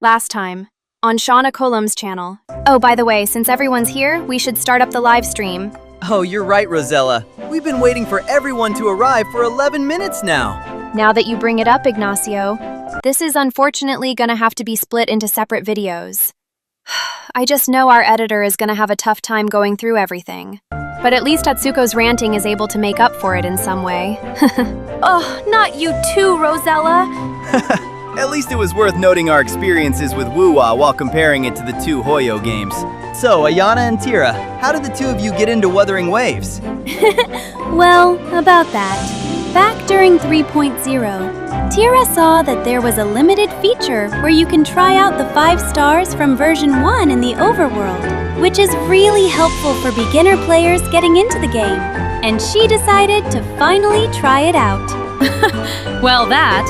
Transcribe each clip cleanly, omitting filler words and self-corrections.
Last time, on Shauna Colum's channel. Oh, by the way, since everyone's here, we should start up the live stream. Oh, you're right, Rosella. We've been waiting for everyone to arrive for 11 minutes now. Now that you bring it up, Ignacio, this is unfortunately gonna have to be split into separate videos. I just know our editor is gonna have a tough time going through everything. But at least Atsuko's ranting is able to make up for it in some way. Oh, not you too, Rosella! At least it was worth noting our experiences with Wuwa while comparing it to the two Hoyo games. So, Ayana and Tira, how did the two of you get into Wuthering Waves? Well, about that. Back during 3.0, Tira saw that there was a limited feature where you can try out the 5 stars from version 1 in the overworld, which is really helpful for beginner players getting into the game. And she decided to finally try it out. Well, that,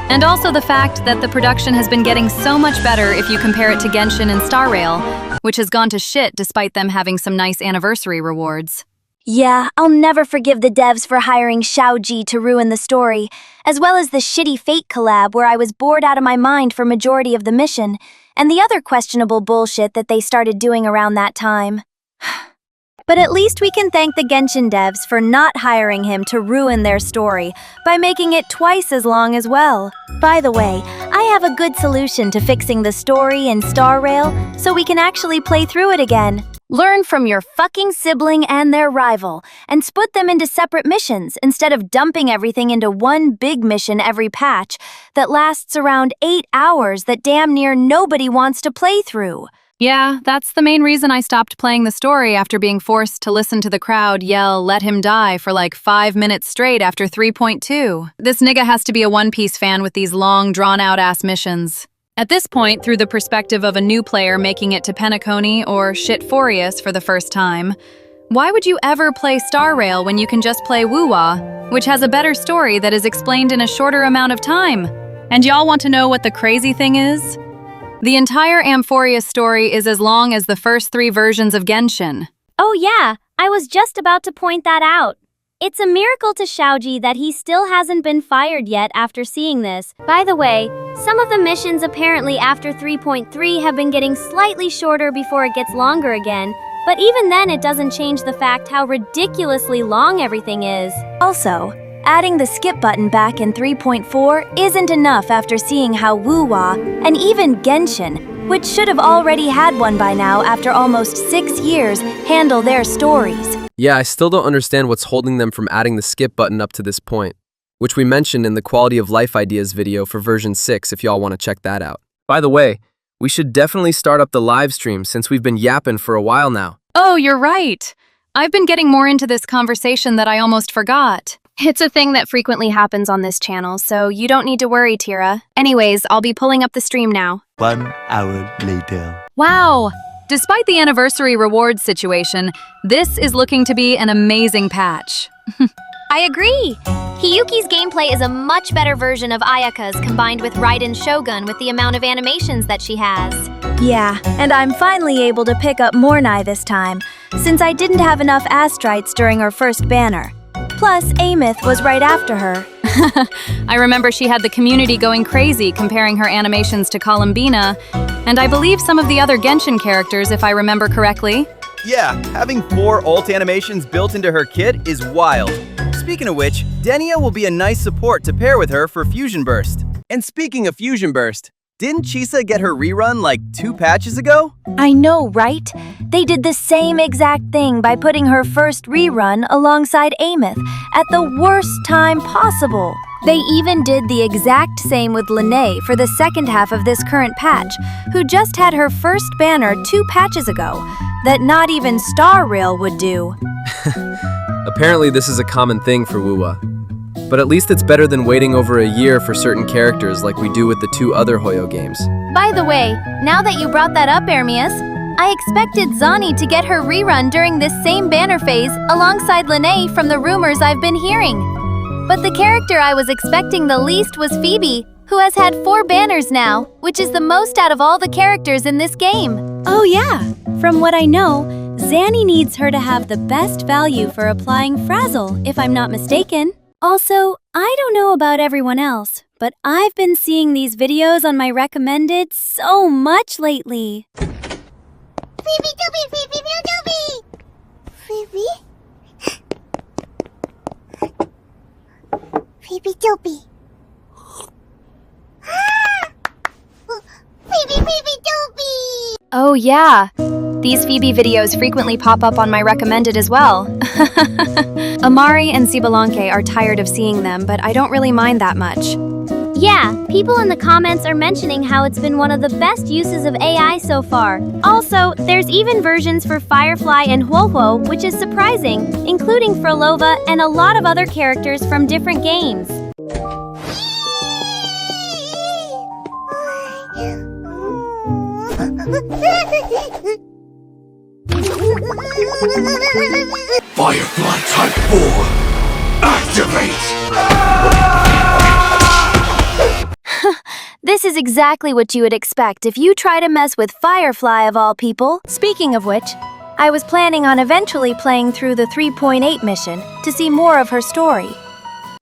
and also the fact that the production has been getting so much better if you compare it to Genshin and Star Rail, which has gone to shit despite them having some nice anniversary rewards. Yeah, I'll never forgive the devs for hiring Xiaoji to ruin the story, as well as the shitty Fate collab where I was bored out of my mind for majority of the mission, and the other questionable bullshit that they started doing around that time. But at least we can thank the Genshin devs for not hiring him to ruin their story by making it twice as long as well. By the way, I have a good solution to fixing the story in Star Rail so we can actually play through it again. Learn from your fucking sibling and their rival, and split them into separate missions instead of dumping everything into one big mission every patch that lasts around 8 hours that damn near nobody wants to play through. Yeah, that's the main reason I stopped playing the story after being forced to listen to the crowd yell, "Let him die," for like 5 minutes straight after 3.2. This nigga has to be a One Piece fan with these long, drawn-out-ass missions. At this point, through the perspective of a new player making it to Penacony or Shitforius for the first time, why would you ever play Star Rail when you can just play Wuwa, which has a better story that is explained in a shorter amount of time? And y'all want to know what the crazy thing is? The entire Amphorius story is as long as the first 3 versions of Genshin. Oh yeah, I was just about to point that out. It's a miracle to Xiaoji that he still hasn't been fired yet after seeing this. By the way, some of the missions apparently after 3.3 have been getting slightly shorter before it gets longer again, but even then it doesn't change the fact how ridiculously long everything is. Also, adding the skip button back in 3.4 isn't enough after seeing how Wuwa, and even Genshin, which should have already had one by now after almost 6 years, handle their stories. Yeah, I still don't understand what's holding them from adding the skip button up to this point, which we mentioned in the Quality of Life Ideas video for version 6 if y'all want to check that out. By the way, we should definitely start up the live stream since we've been yapping for a while now. Oh, you're right. I've been getting more into this conversation that I almost forgot. It's a thing that frequently happens on this channel, so you don't need to worry, Tira. Anyways, I'll be pulling up the stream now. 1 hour later. Wow! Despite the anniversary rewards situation, this is looking to be an amazing patch. I agree! Hiyuki's gameplay is a much better version of Ayaka's combined with Raiden's Shogun with the amount of animations that she has. Yeah, and I'm finally able to pick up Mornai this time, since I didn't have enough Astrites during her first banner. Plus, Amith was right after her. I remember she had the community going crazy comparing her animations to Columbina, and I believe some of the other Genshin characters if I remember correctly. Yeah, having 4 ult animations built into her kit is wild. Speaking of which, Denia will be a nice support to pair with her for Fusion Burst. And speaking of Fusion Burst, didn't Chisa get her rerun like 2 patches ago? I know, right? They did the same exact thing by putting her first rerun alongside Amith at the worst time possible. They even did the exact same with Lene for the second half of this current patch, who just had her first banner 2 patches ago, that not even Star Rail would do. Apparently this is a common thing for Wuwa. But at least it's better than waiting over a year for certain characters like we do with the 2 other Hoyo games. By the way, now that you brought that up, Ermias, I expected Zani to get her rerun during this same banner phase alongside Lene from the rumors I've been hearing. But the character I was expecting the least was Phoebe, who has had 4 banners now, which is the most out of all the characters in this game. Oh yeah, from what I know, Zanny needs her to have the best value for applying Frazzle, if I'm not mistaken. Also, I don't know about everyone else, but I've been seeing these videos on my recommended so much lately. Phoebe Doobie, Phoebe Doobie! Phoebe? Phoebe Doobie. Phoebe Doobie! Oh yeah, these Phoebe videos frequently pop up on my recommended as well. Amari and Sibalanke are tired of seeing them, but I don't really mind that much. Yeah, people in the comments are mentioning how it's been one of the best uses of AI so far. Also, there's even versions for Firefly and Hoyo, which is surprising, including Frolova and a lot of other characters from different games. Firefly Type 4, activate! This is exactly what you would expect if you try to mess with Firefly of all people. Speaking of which, I was planning on eventually playing through the 3.8 mission to see more of her story.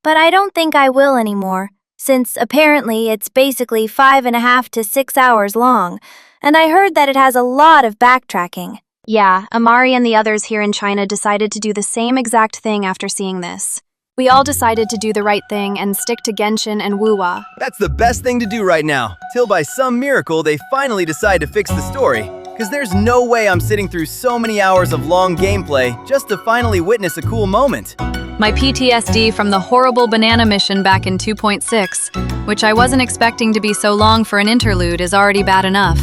But I don't think I will anymore, since apparently it's basically 5.5 to 6 hours long, and I heard that it has a lot of backtracking. Yeah, Amari and the others here in China decided to do the same exact thing after seeing this. We all decided to do the right thing and stick to Genshin and Wuwa. That's the best thing to do right now, till by some miracle they finally decide to fix the story. Because there's no way I'm sitting through so many hours of long gameplay just to finally witness a cool moment. My PTSD from the horrible banana mission back in 2.6, which I wasn't expecting to be so long for an interlude, is already bad enough.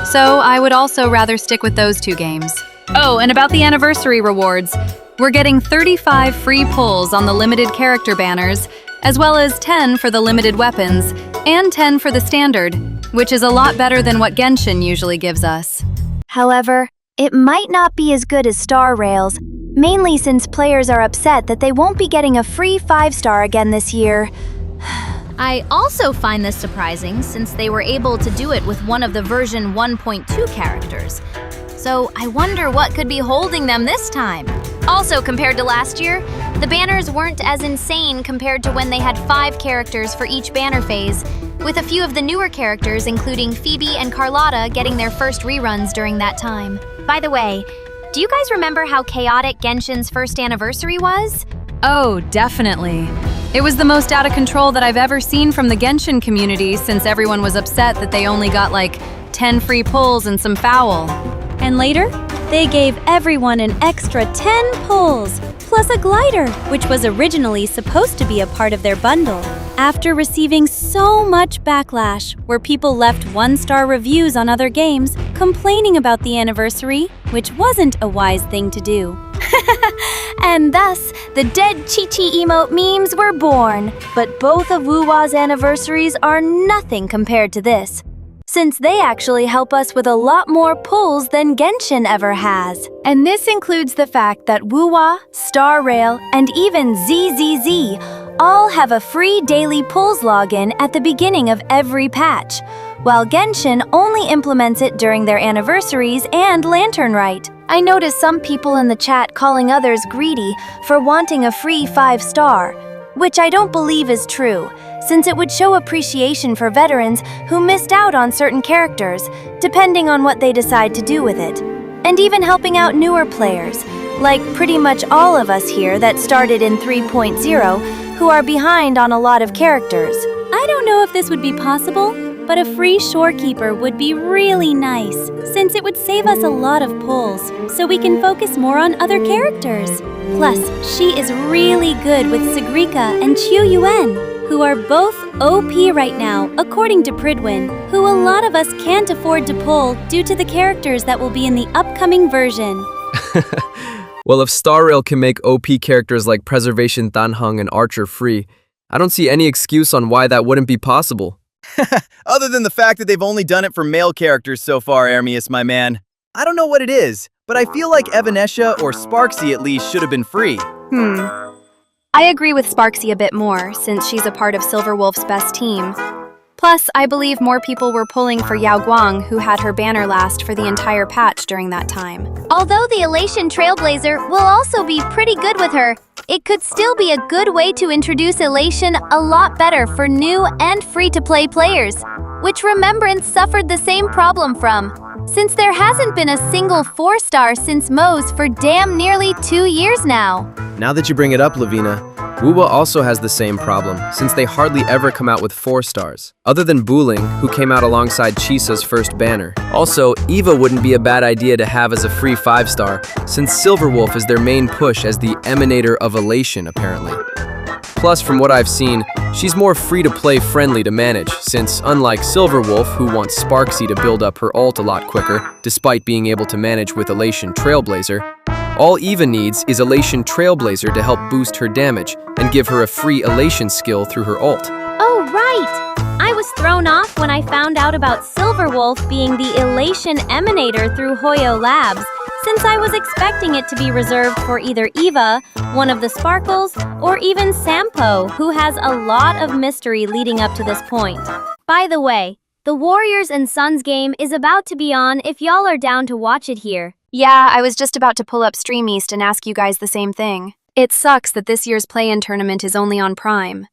So I would also rather stick with those two games. Oh, and about the anniversary rewards. We're getting 35 free pulls on the limited character banners, as well as 10 for the limited weapons, and 10 for the standard, which is a lot better than what Genshin usually gives us. However, it might not be as good as Star Rails, mainly since players are upset that they won't be getting a free 5-star again this year. I also find this surprising since they were able to do it with one of the version 1.2 characters. So I wonder what could be holding them this time. Also, compared to last year, the banners weren't as insane compared to when they had 5 characters for each banner phase, with a few of the newer characters including Phoebe and Carlotta getting their first reruns during that time. By the way, do you guys remember how chaotic Genshin's first anniversary was? Oh, definitely. It was the most out of control that I've ever seen from the Genshin community since everyone was upset that they only got like 10 free pulls and some foul. And later, they gave everyone an extra 10 pulls, plus a glider, which was originally supposed to be a part of their bundle. After receiving so much backlash, where people left 1-star reviews on other games, complaining about the anniversary, which wasn't a wise thing to do. And thus, the dead Chi-Chi emote memes were born. But both of Wuwa's anniversaries are nothing compared to this, since they actually help us with a lot more pulls than Genshin ever has. And this includes the fact that Wuwa, Star Rail, and even ZZZ all have a free daily pulls login at the beginning of every patch, while Genshin only implements it during their anniversaries and Lantern Rite. I noticed some people in the chat calling others greedy for wanting a free 5-star, which I don't believe is true, since it would show appreciation for veterans who missed out on certain characters, depending on what they decide to do with it, and even helping out newer players, like pretty much all of us here that started in 3.0, who are behind on a lot of characters. I don't know if this would be possible, but a free shorekeeper would be really nice, since it would save us a lot of pulls, so we can focus more on other characters. Plus, she is really good with Sigrika and Qiu Yuan, who are both OP right now, according to Pridwin, who a lot of us can't afford to pull due to the characters that will be in the upcoming version. Well, if Star Rail can make OP characters like Preservation Danheng and Archer free, I don't see any excuse on why that wouldn't be possible. Other than the fact that they've only done it for male characters so far, Hermias, my man. I don't know what it is, but I feel like Evanescia or Sparksy at least should have been free. I agree with Sparksy a bit more, since she's a part of Silverwolf's best team. Plus, I believe more people were pulling for Yao Guang, who had her banner last for the entire patch during that time. Although the Elation Trailblazer will also be pretty good with her, it could still be a good way to introduce Elation a lot better for new and free-to-play players, which Remembrance suffered the same problem from, since there hasn't been a single 4-star since Moe's for damn nearly 2 years now. Now that you bring it up, Lavina, Wuwa also has the same problem, since they hardly ever come out with 4 stars, other than Buling, who came out alongside Chisa's first banner. Also, Eva wouldn't be a bad idea to have as a free 5-star, since Silverwolf is their main push as the emanator of elation, apparently. Plus, from what I've seen, she's more free-to-play friendly to manage, since unlike Silverwolf, who wants Sparksy to build up her ult a lot quicker, despite being able to manage with Elation Trailblazer, all Eva needs is Elation Trailblazer to help boost her damage and give her a free Elation skill through her ult. Oh, right! I was thrown off when I found out about Silverwolf being the Elation Emanator through Hoyo Labs, since I was expecting it to be reserved for either Eva, one of the Sparkles, or even Sampo, who has a lot of mystery leading up to this point. By the way, the Warriors and Suns game is about to be on if y'all are down to watch it here. Yeah, I was just about to pull up Stream East and ask you guys the same thing. It sucks that this year's play-in tournament is only on Prime.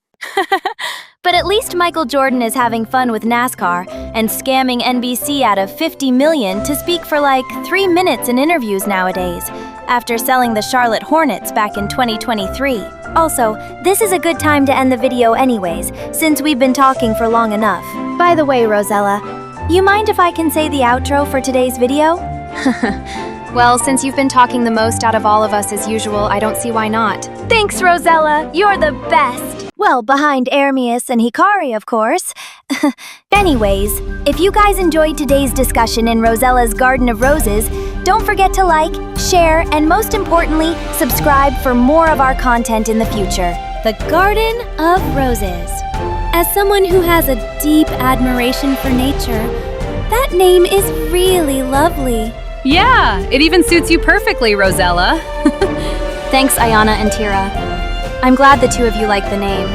But at least Michael Jordan is having fun with NASCAR and scamming NBC out of $50 million to speak for like 3 minutes in interviews nowadays, after selling the Charlotte Hornets back in 2023. Also, this is a good time to end the video anyways, since we've been talking for long enough. By the way, Rosella, you mind if I can say the outro for today's video? Well, since you've been talking the most out of all of us as usual, I don't see why not. Thanks, Rosella. You're the best. Well, behind Ermias and Hikari, of course. Anyways, if you guys enjoyed today's discussion in Rosella's Garden of Roses, don't forget to like, share, and most importantly, subscribe for more of our content in the future. The Garden of Roses. As someone who has a deep admiration for nature, that name is really lovely. Yeah, it even suits you perfectly, Rosella. Thanks, Ayana and Tira. I'm glad the two of you like the name.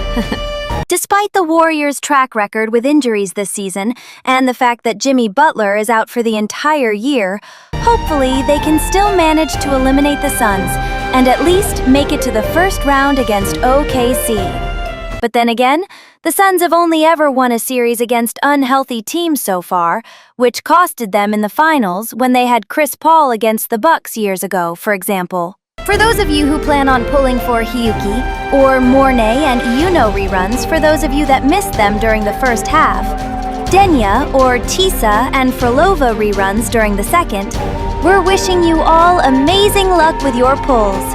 Despite the Warriors' track record with injuries this season, and the fact that Jimmy Butler is out for the entire year, hopefully they can still manage to eliminate the Suns, and at least make it to the first round against OKC. But then again, the Suns have only ever won a series against unhealthy teams so far, which costed them in the finals when they had Chris Paul against the Bucks years ago, for example. For those of you who plan on pulling for Hiyuki, or Mornay and Yuno reruns for those of you that missed them during the first half, Denya or Tisa and Frolova reruns during the second, we're wishing you all amazing luck with your pulls.